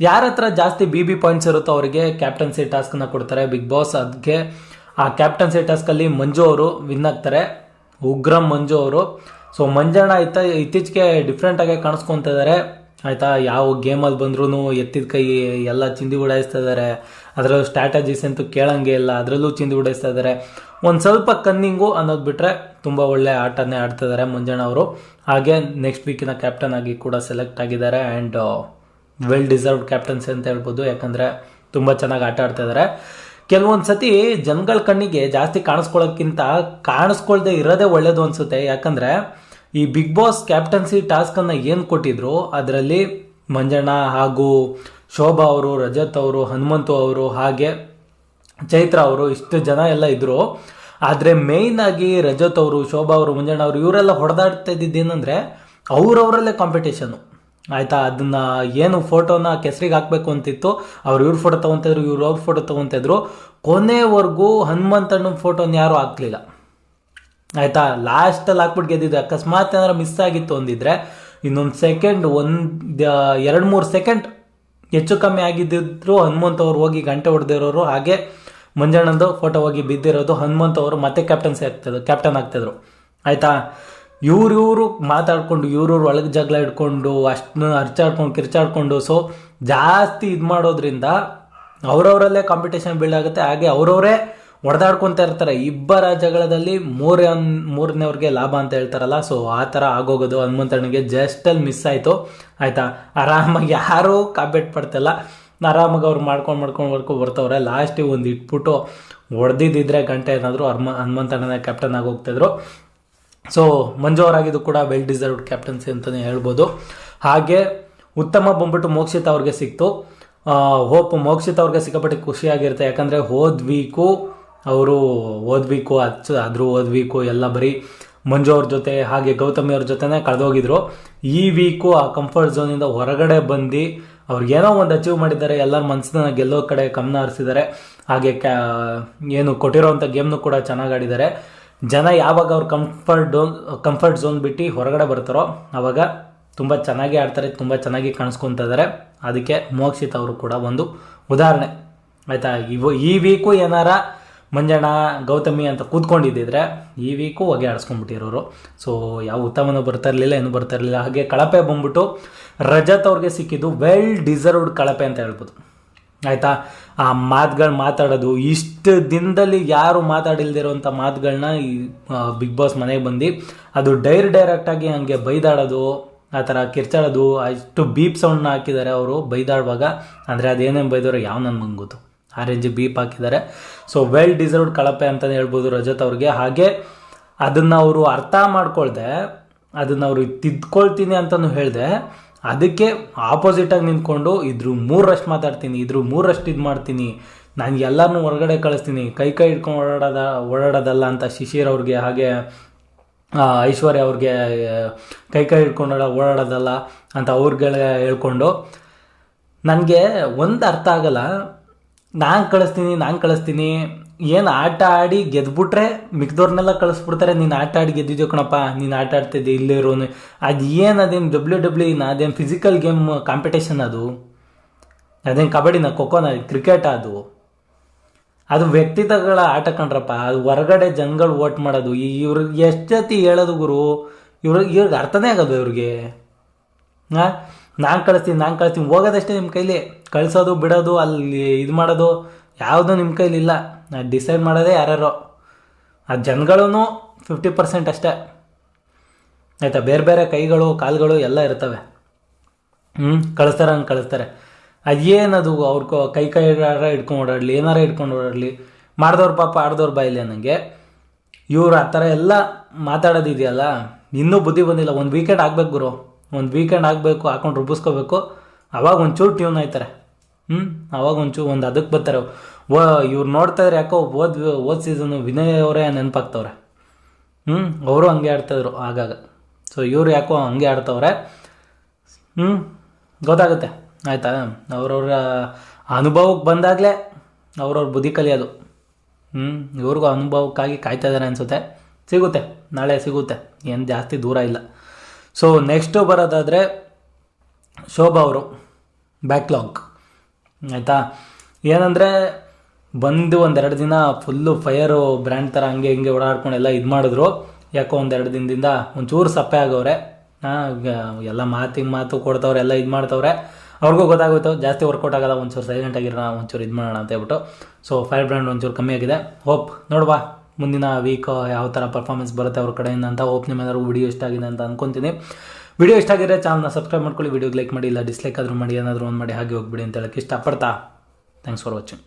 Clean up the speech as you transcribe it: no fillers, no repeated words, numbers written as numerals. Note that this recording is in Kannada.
ಯಾರ ಹತ್ರ ಜಾಸ್ತಿ ಬಿ ಪಾಯಿಂಟ್ಸ್ ಇರುತ್ತೋ ಅವರಿಗೆ ಕ್ಯಾಪ್ಟನ್ಸಿ ಟಾಸ್ಕ್ನ ಕೊಡ್ತಾರೆ ಬಿಗ್ ಬಾಸ್. ಅದಕ್ಕೆ ಆ ಕ್ಯಾಪ್ಟನ್ಸಿ ಟಾಸ್ಕಲ್ಲಿ ಮಂಜು ಅವರು ವಿನ್ ಆಗ್ತಾರೆ, ಉಗ್ರಂ ಮಂಜು ಅವರು. ಸೊ ಮಂಜಣ್ಣ ಇತ್ತೀಚೆಗೆ ಡಿಫ್ರೆಂಟ್ ಆಗಿ ಕಾಣಿಸ್ಕೊಂತ ಇದ್ದಾರೆ ಆಯ್ತಾ. ಯಾವ ಗೇಮಲ್ಲಿ ಬಂದ್ರೂ ಎತ್ತಿದ ಕೈ ಎಲ್ಲ ಚಿಂದಿ ಉಡಾಯಿಸ್ತಾ ಇದ್ದಾರೆ. ಅದರಲ್ಲೂ ಸ್ಟ್ರಾಟಜೀಸ್ ಅಂತೂ ಕೇಳಂಗೆ ಇಲ್ಲ, ಅದರಲ್ಲೂ ಚಿಂದಿ ಉಡಾಯಿಸ್ತಾ ಇದ್ದಾರೆ. ಒಂದು ಸ್ವಲ್ಪ ಕನ್ನಿಂಗು ಅನ್ನೋದು ಬಿಟ್ಟರೆ ತುಂಬ ಒಳ್ಳೆ ಆಟನೇ ಆಡ್ತಾ ಇದ್ದಾರೆ ಮಂಜಣ್ಣ ಅವರು. ಹಾಗೆ ನೆಕ್ಸ್ಟ್ ವೀಕಿನ ಕ್ಯಾಪ್ಟನ್ ಆಗಿ ಕೂಡ ಸೆಲೆಕ್ಟ್ ಆಗಿದ್ದಾರೆ ಆ್ಯಂಡ್ ವೆಲ್ ಡಿಸರ್ವ್ಡ್ ಕ್ಯಾಪ್ಟನ್ಸಿ ಅಂತ ಹೇಳ್ಬೋದು. ಯಾಕಂದರೆ ತುಂಬ ಚೆನ್ನಾಗಿ ಆಟ ಆಡ್ತಾ ಇದ್ದಾರೆ. ಕೆಲವೊಂದು ಸತಿ ಜನಗಳ ಕಣ್ಣಿಗೆ ಜಾಸ್ತಿ ಕಾಣಿಸ್ಕೊಳ್ಳೋಕ್ಕಿಂತ ಕಾಣಿಸ್ಕೊಳ್ದೆ ಇರೋದೇ ಒಳ್ಳೇದು ಅನಿಸುತ್ತೆ. ಯಾಕಂದರೆ ಈ ಬಿಗ್ ಬಾಸ್ ಕ್ಯಾಪ್ಟನ್ಸಿ ಟಾಸ್ಕನ್ನು ಏನು ಕೊಟ್ಟಿದ್ರು ಅದರಲ್ಲಿ ಮಂಜಣ್ಣ ಹಾಗೂ ಶೋಭಾ ಅವರು, ರಜತ್ ಅವರು, ಹನುಮಂತು ಅವರು, ಹಾಗೆ ಚೈತ್ರ ಅವರು, ಇಷ್ಟು ಜನ ಎಲ್ಲ ಇದ್ದರು. ಆದರೆ ಮೇಯ್ನ್ ಆಗಿ ರಜತ್ ಅವರು, ಶೋಭಾ ಅವರು, ಮಂಜಣ್ಣ ಅವರು ಇವರೆಲ್ಲ ಹೊಡೆದಾಡ್ತಾ ಇದ್ದಿದ್ದೇನೆಂದರೆ ಅವರವರಲ್ಲೇ ಕಾಂಪಿಟೇಷನು ಆಯಿತಾ. ಅದನ್ನು ಏನು ಫೋಟೋನ ಕೆಸರಿಗೆ ಹಾಕಬೇಕು ಅಂತಿತ್ತು, ಇವ್ರ ಫೋಟೋ ತೊಗೊತಿದ್ರು, ಅವ್ರ ಫೋಟೋ ತೊಗೊತಿದ್ರು. ಕೊನೆವರೆಗೂ ಹನುಮಂತಣ್ಣನ ಫೋಟೋನ ಯಾರೂ ಹಾಕ್ಲಿಲ್ಲ ಆಯಿತಾ. ಲಾಸ್ಟಲ್ಲಿ ಹಾಕ್ಬಿಟ್ಟು ಗೆದ್ದಿದ್ದು. ಅಕಸ್ಮಾತ್ ಏನಾರು ಮಿಸ್ ಆಗಿತ್ತು ಅಂದಿದ್ರೆ ಇನ್ನೊಂದು ಸೆಕೆಂಡ್, 2-3 ಸೆಕೆಂಡ್ ಹೆಚ್ಚು ಕಮ್ಮಿ ಆಗಿದ್ದಿದ್ರು ಹನುಮಂತ ಅವ್ರು ಹೋಗಿ ಗಂಟೆ ಹೊಡೆದಿರೋರು. ಹಾಗೆ ಮಂಜಣ್ಣಂದು ಫೋಟೋ ಹೋಗಿ ಬಿದ್ದಿರೋದು, ಹನುಮಂತ ಅವರು ಮತ್ತೆ ಕ್ಯಾಪ್ಟನ್ ಆಗ್ತಿದ್ರು ಆಯಿತಾ. ಇವ್ರು ಮಾತಾಡ್ಕೊಂಡು ಇವ್ರು ಒಳಗೆ ಜಗಳ ಇಟ್ಕೊಂಡು ಅಷ್ಟನ್ನ ಅರ್ಚಾಡ್ಕೊಂಡು ಕಿರ್ಚಾಡ್ಕೊಂಡು ಸೊ ಜಾಸ್ತಿ ಇದು ಮಾಡೋದ್ರಿಂದ ಅವರವರಲ್ಲೇ ಕಾಂಪಿಟೇಷನ್ ಬಿಲ್ಡ್ ಆಗುತ್ತೆ. ಹಾಗೆ ಅವರವರೇ ಹೊಡೆದಾಡ್ಕೊತಾ ಇರ್ತಾರೆ. ಇಬ್ಬರ ಜಗಳದಲ್ಲಿ ಮೂರನೇವ್ರಿಗೆ ಲಾಭ ಅಂತ ಹೇಳ್ತಾರಲ್ಲ, ಸೊ ಆ ಥರ ಆಗೋಗೋದು. ಹನುಮಂತನಿಗೆ ಜಸ್ಟಲ್ಲಿ ಮಿಸ್ ಆಯಿತು ಆಯಿತಾ. ಆರಾಮಾಗಿ ಯಾರೂ ಕಾಂಪೇಟ್ ಪಡ್ತಿಲ್ಲ, ಆರಾಮಾಗಿ ಅವ್ರು ಮಾಡ್ಕೊಂಡು ಬರ್ತವ್ರೆ. ಲಾಸ್ಟಿಗೆ ಒಂದು ಇಟ್ಬಿಟ್ಟು ಹೊಡೆದಿದ್ದಿದ್ರೆ ಗಂಟೆ ಏನಾದರೂ ಹನುಮಂತಣ್ಣನೇ ಕ್ಯಾಪ್ಟನ್ ಆಗಿ ಹೋಗ್ತಿದ್ರು. ಸೊ ಮಂಜು ಅವರಾಗಿದ್ದು ಕೂಡ ವೆಲ್ ಡಿಸರ್ವ್ಡ್ ಕ್ಯಾಪ್ಟನ್ಸಿ ಅಂತಲೇ ಹೇಳ್ಬೋದು. ಹಾಗೆ ಉತ್ತಮ ಬಂದ್ಬಿಟ್ಟು ಮೋಕ್ಷಿತ್ ಅವ್ರಿಗೆ ಸಿಕ್ತು. ಹೋಪ್ ಮೋಕ್ಷಿತ್ ಅವ್ರಿಗೆ ಸಿಕ್ಕಾಪಟ್ಟೆ ಖುಷಿಯಾಗಿರುತ್ತೆ. ಯಾಕಂದರೆ ಹೋದ ವೀಕು ಎಲ್ಲ ಬರೀ ಮಂಜು ಅವ್ರ ಜೊತೆ ಹಾಗೆ ಗೌತಮಿ ಅವ್ರ ಜೊತೆನೇ ಕಳೆದೋಗಿದ್ರು. ಈ ವೀಕು ಆ ಕಂಫರ್ಟ್ ಝೋನಿಂದ ಹೊರಗಡೆ ಬಂದು ಅವ್ರಿಗೇನೋ ಒಂದು ಅಚೀವ್ ಮಾಡಿದ್ದಾರೆ. ಎಲ್ಲರ ಮನಸ್ಸನ್ನ ಗೆಲ್ಲೋ ಕಡೆ ಗಮನ ಹರಿಸಿದ್ದಾರೆ. ಹಾಗೆ ಏನು ಕೊಟ್ಟಿರೋವಂಥ ಗೇಮ್ನು ಕೂಡ ಚೆನ್ನಾಗಿ ಆಡಿದ್ದಾರೆ. ಜನ ಯಾವಾಗ ಅವ್ರ ಕಂಫರ್ಟ್ ಝೋನ್ ಬಿಟ್ಟು ಹೊರಗಡೆ ಬರ್ತಾರೋ ಆವಾಗ ತುಂಬ ಚೆನ್ನಾಗಿ ಆಡ್ತಾರೆ, ತುಂಬ ಚೆನ್ನಾಗಿ ಕಾಣಿಸ್ಕೊತಾ ಇದ್ದಾರೆ. ಅದಕ್ಕೆ ಮೋಕ್ಷಿತ್ ಅವರು ಕೂಡ ಒಂದು ಉದಾಹರಣೆ ಆಯಿತಾ. ಈ ವೀಕು ಏನಾರ ಮಂಜಣ್ಣ ಗೌತಮಿ ಅಂತ ಕೂತ್ಕೊಂಡಿದ್ದಿದ್ರೆ ಈ ವೀಕು ಹೊಗೆ ಆಡಿಸ್ಕೊಂಡ್ಬಿಟ್ಟಿರೋರು. ಸೊ ಯಾವ ಉತ್ತಮನೂ ಬರ್ತಾ ಇರಲಿಲ್ಲ, ಏನೂ ಬರ್ತಾ ಇರಲಿಲ್ಲ. ಹಾಗೆ ಕಳಪೆ ಬಂದ್ಬಿಟ್ಟು ರಜತ್ ಅವ್ರಿಗೆ ಸಿಕ್ಕಿದ್ದು ವೆಲ್ ಡಿಸರ್ವ್ಡ್ ಕಳಪೆ ಅಂತ ಹೇಳ್ಬೋದು ಆಯಿತಾ. ಆ ಮಾತುಗಳು ಮಾತಾಡೋದು, ಇಷ್ಟು ದಿನದಲ್ಲಿ ಯಾರು ಮಾತಾಡಿಲ್ದಿರೋಂಥ ಮಾತುಗಳನ್ನ ಈ ಬಿಗ್ ಬಾಸ್ ಮನೆಗೆ ಬಂದು ಅದು ಡೈರೆಕ್ಟಾಗಿ ಹಂಗೆ ಬೈದಾಡೋದು, ಆ ಥರ ಕಿರ್ಚಾಡೋದು, ಅಷ್ಟು ಬೀಪ್ ಸೌಂಡ್ನ ಹಾಕಿದ್ದಾರೆ ಅವರು ಬೈದಾಡುವಾಗ. ಅಂದರೆ ಅದೇನೇನು ಬೈದವರು ಯಾವ ನನ್ಗೆ ಗೊತ್ತು, ಆ ರೇಂಜಿಗೆ ಬೀಪ್ ಹಾಕಿದ್ದಾರೆ. ಸೊ ವೆಲ್ ಡಿಸರ್ವ್ಡ್ ಕಳಪೆ ಅಂತಲೇ ಹೇಳ್ಬೋದು ರಜತ್ ಅವ್ರಿಗೆ. ಹಾಗೆ ಅದನ್ನು ಅವರು ಅರ್ಥ ಮಾಡ್ಕೊಳ್ದೆ, ಅದನ್ನು ಅವರು ತಿದ್ಕೊಳ್ತೀನಿ ಅಂತಲೂ ಹೇಳಿದೆ. ಅದಕ್ಕೆ ಆಪೋಸಿಟಾಗಿ ನಿಂತ್ಕೊಂಡು ಇದ್ರ 3 ಮಾತಾಡ್ತೀನಿ, ಇದ್ರ 3 ಇದು ಮಾಡ್ತೀನಿ, ನಾನು ಎಲ್ಲರನ್ನೂ ಹೊರಗಡೆ ಕಳಿಸ್ತೀನಿ, ಕೈ ಹಿಡ್ಕೊಂಡು ಓಡಾಡೋದಲ್ಲ ಅಂತ ಶಿಶಿರ್ ಅವ್ರಿಗೆ, ಹಾಗೆ ಐಶ್ವರ್ಯ ಅವ್ರಿಗೆ ಕೈ ಹಿಡ್ಕೊಂಡು ಓಡಾಡೋದಲ್ಲ ಅಂತ ಅವ್ರಿಗೆ ಹೇಳ್ಕೊಂಡು. ನನಗೆ ಒಂದು ಅರ್ಥ ಆಗಲ್ಲ. ನಾನು ಕಳಿಸ್ತೀನಿ ಏನು ಆಟ ಆಡಿ ಗೆದ್ಬಿಟ್ರೆ ಮಿಕ್ದವ್ರನ್ನೆಲ್ಲ ಕಳಿಸ್ಬಿಡ್ತಾರೆ. ನೀನು ಆಟ ಆಡಿ ಗೆದ್ದಿದ್ಯೋ ಕಣಪ್ಪ, ನೀನು ಆಟ ಆಡ್ತಿದ್ದೆ ಇಲ್ಲಿರೋನು. ಅದೇನು WWE ಅದೇನು ಫಿಸಿಕಲ್ ಗೇಮ್ ಕಾಂಪಿಟೇಷನ್, ಅದೇನು ಕಬಡ್ಡಿನ, ಖೋಖೋನ, ಕ್ರಿಕೆಟ್, ಅದು ವ್ಯಕ್ತಿತ್ವಗಳ ಆಟ ಕಣ್ರಪ್ಪ. ಅದು ಹೊರಗಡೆ ಜನಗಳು ವೋಟ್ ಮಾಡೋದು. ಇವ್ರಿಗೆ ಎಷ್ಟು ಜೊತೆ ಹೇಳೋದು ಗುರು, ಇವ್ರಿಗೆ ಅರ್ಥನೇ ಆಗೋದು ಇವ್ರಿಗೆ. ನಾನು ಕಳಿಸ್ತೀನಿ ಹೋಗೋದಷ್ಟೇ ನಿಮ್ಮ ಕೈಲಿ. ಕಳಿಸೋದು ಬಿಡೋದು, ಅಲ್ಲಿ ಇದು ಮಾಡೋದು ಯಾವುದೂ ನಿಮ್ಮ ಕೈಲಿಲ್ಲ. ಡಿಸೈಡ್ ಮಾಡೋದೇ ಯಾರ್ಯಾರೋ. ಆ ಜನಗಳೂ 50% ಅಷ್ಟೇ ಆಯಿತಾ. ಬೇರೆ ಬೇರೆ ಕೈಗಳು ಕಾಲುಗಳು ಎಲ್ಲ ಇರ್ತವೆ. ಕಳಿಸ್ತಾರೆ. ಅದೇನದು ಅವ್ರ ಕೈ ಹಿಡ್ಕೊಂಡು ಓಡಾಡಲಿ, ಏನಾರ ಹಿಡ್ಕೊಂಡು ಓಡಾಡಲಿ, ಮಾಡಿದವ್ರ ಪಾಪ ಆಡ್ದವ್ರ ಬಾಯಿಲ್ಲ. ನನಗೆ ಇವ್ರು ಆ ಥರ ಎಲ್ಲ ಮಾತಾಡೋದಿದೆಯಲ್ಲ, ಇನ್ನೂ ಬುದ್ಧಿ ಬಂದಿಲ್ಲ. ಒಂದು ವೀಕೆಂಡ್ ಆಗಬೇಕು ಗುರು, ಒಂದು ವೀಕೆಂಡ್ ಆಗಬೇಕು, ಹಾಕೊಂಡು ರುಬ್ಬಿಸ್ಕೋಬೇಕು. ಅವಾಗ ಒಂಚೂರು ಟ್ಯೂನ್ ಆಯ್ತಾರೆ. ಅವಾಗ ಒಂದು ಅದಕ್ಕೆ ಬರ್ತಾರೆ. ಇವ್ರು ನೋಡ್ತಾ ಇದ್ರೆ ಯಾಕೋ ಓದ್ ಸೀಸನು ವಿನಯ್ ಅವರೇ ನೆನಪಾಗ್ತವ್ರೆ. ಅವರು ಹಂಗೆ ಆಡ್ತಾಯಿದ್ರು ಆಗಾಗ. ಸೊ ಇವ್ರು ಯಾಕೋ ಹಂಗೆ ಆಡ್ತವ್ರೆ. ಗೊತ್ತಾಗುತ್ತೆ ಆಯಿತಾ. ಅವ್ರವ್ರ ಅನುಭವಕ್ಕೆ ಬಂದಾಗಲೇ ಅವ್ರವ್ರ ಬುದ್ಧಿ ಕಲಿಯೋದು. ಇವ್ರಿಗೂ ಅನುಭವಕ್ಕಾಗಿ ಕಾಯ್ತಾ ಇದ್ದಾರೆ ಅನಿಸುತ್ತೆ. ಸಿಗುತ್ತೆ, ನಾಳೆ ಸಿಗುತ್ತೆ, ಏನು ಜಾಸ್ತಿ ದೂರ ಇಲ್ಲ. ಸೊ ನೆಕ್ಸ್ಟು ಬರೋದಾದರೆ ಶೋಭಾ ಅವರು. ಬ್ಯಾಕ್ಲಾಗ್ ಆಯಿತಾ. ಏನಂದರೆ ಬಂದು ಒಂದೆರಡು ದಿನ ಫುಲ್ಲು ಫೈರು ಬ್ರ್ಯಾಂಡ್ ಥರ ಹಂಗೆ ಹಿಂಗೆ ಓಡಾಡ್ಕೊಂಡು ಎಲ್ಲ ಇದು ಮಾಡಿದ್ರು. ಯಾಕೋ ಒಂದೆರಡು ದಿನದಿಂದ ಒಂಚೂರು ಸಪ್ಪೆ ಆಗವ್ರೆ. ಎಲ್ಲ ಮಾತಿಗೆ ಮಾತು ಕೊಡ್ತವ್ರೆ, ಎಲ್ಲ ಇದು ಮಾಡ್ತವ್ರೆ. ಅವ್ರಿಗೂ ಗೊತ್ತಾಗೋಯ್ತು ಜಾಸ್ತಿ ವರ್ಕೌಟ್ ಆಗಲ್ಲ, ಒಂಚೂರು ಸೈಲೆಂಟ್ ಆಗಿರೋಣ, ಒಂಚೂರು ಇದು ಮಾಡೋಣ ಅಂತ ಹೇಳ್ಬಿಟ್ಟು. ಸೊ ಫೈರ್ ಬ್ರ್ಯಾಂಡ್ ಒಂಚೂರು ಕಮ್ಮಿ ಆಗಿದೆ. ಹೋಪ್ ನೋಡುವ ಮುಂದಿನ ವೀಕ್ ಯಾವ ಥರ ಪರ್ಫಾರ್ಮೆನ್ಸ್ ಬರುತ್ತೆ ಅವ್ರ ಕಡೆಯಿಂದ ಅಂತ. ಹೋಪ್ ನಿಮ್ಮೆಲ್ಲರಿಗೂ ವಿಡಿಯೋ ಇಷ್ಟ ಆಗಿದೆ ಅಂತ ಅಂದ್ಕೊತೀನಿ. ವಿಡಿಯೋ ಇಷ್ಟ ಆಗಿದ್ರೆ ಚಾನಲ್ನ ಸಬ್ಸ್ಕ್ರೈಬ್ ಮಾಡ್ಕೊಳ್ಳಿ, ವಿಡಿಯೋಗೆ ಲೈಕ್ ಮಾಡಿ, ಇಲ್ಲ ಡಿಸ್ಲೈಕ್ ಆದರೂ ಮಾಡಿ, ಏನಾದರೂ ಒಂದು ಮಾಡಿ ಹಾಗೆ ಹೋಗ್ಬಿಡಿ ಅಂತ ಹೇಳಕ್ಕೆ ಇಷ್ಟಪಡ್ತಾ. Thanks for watching.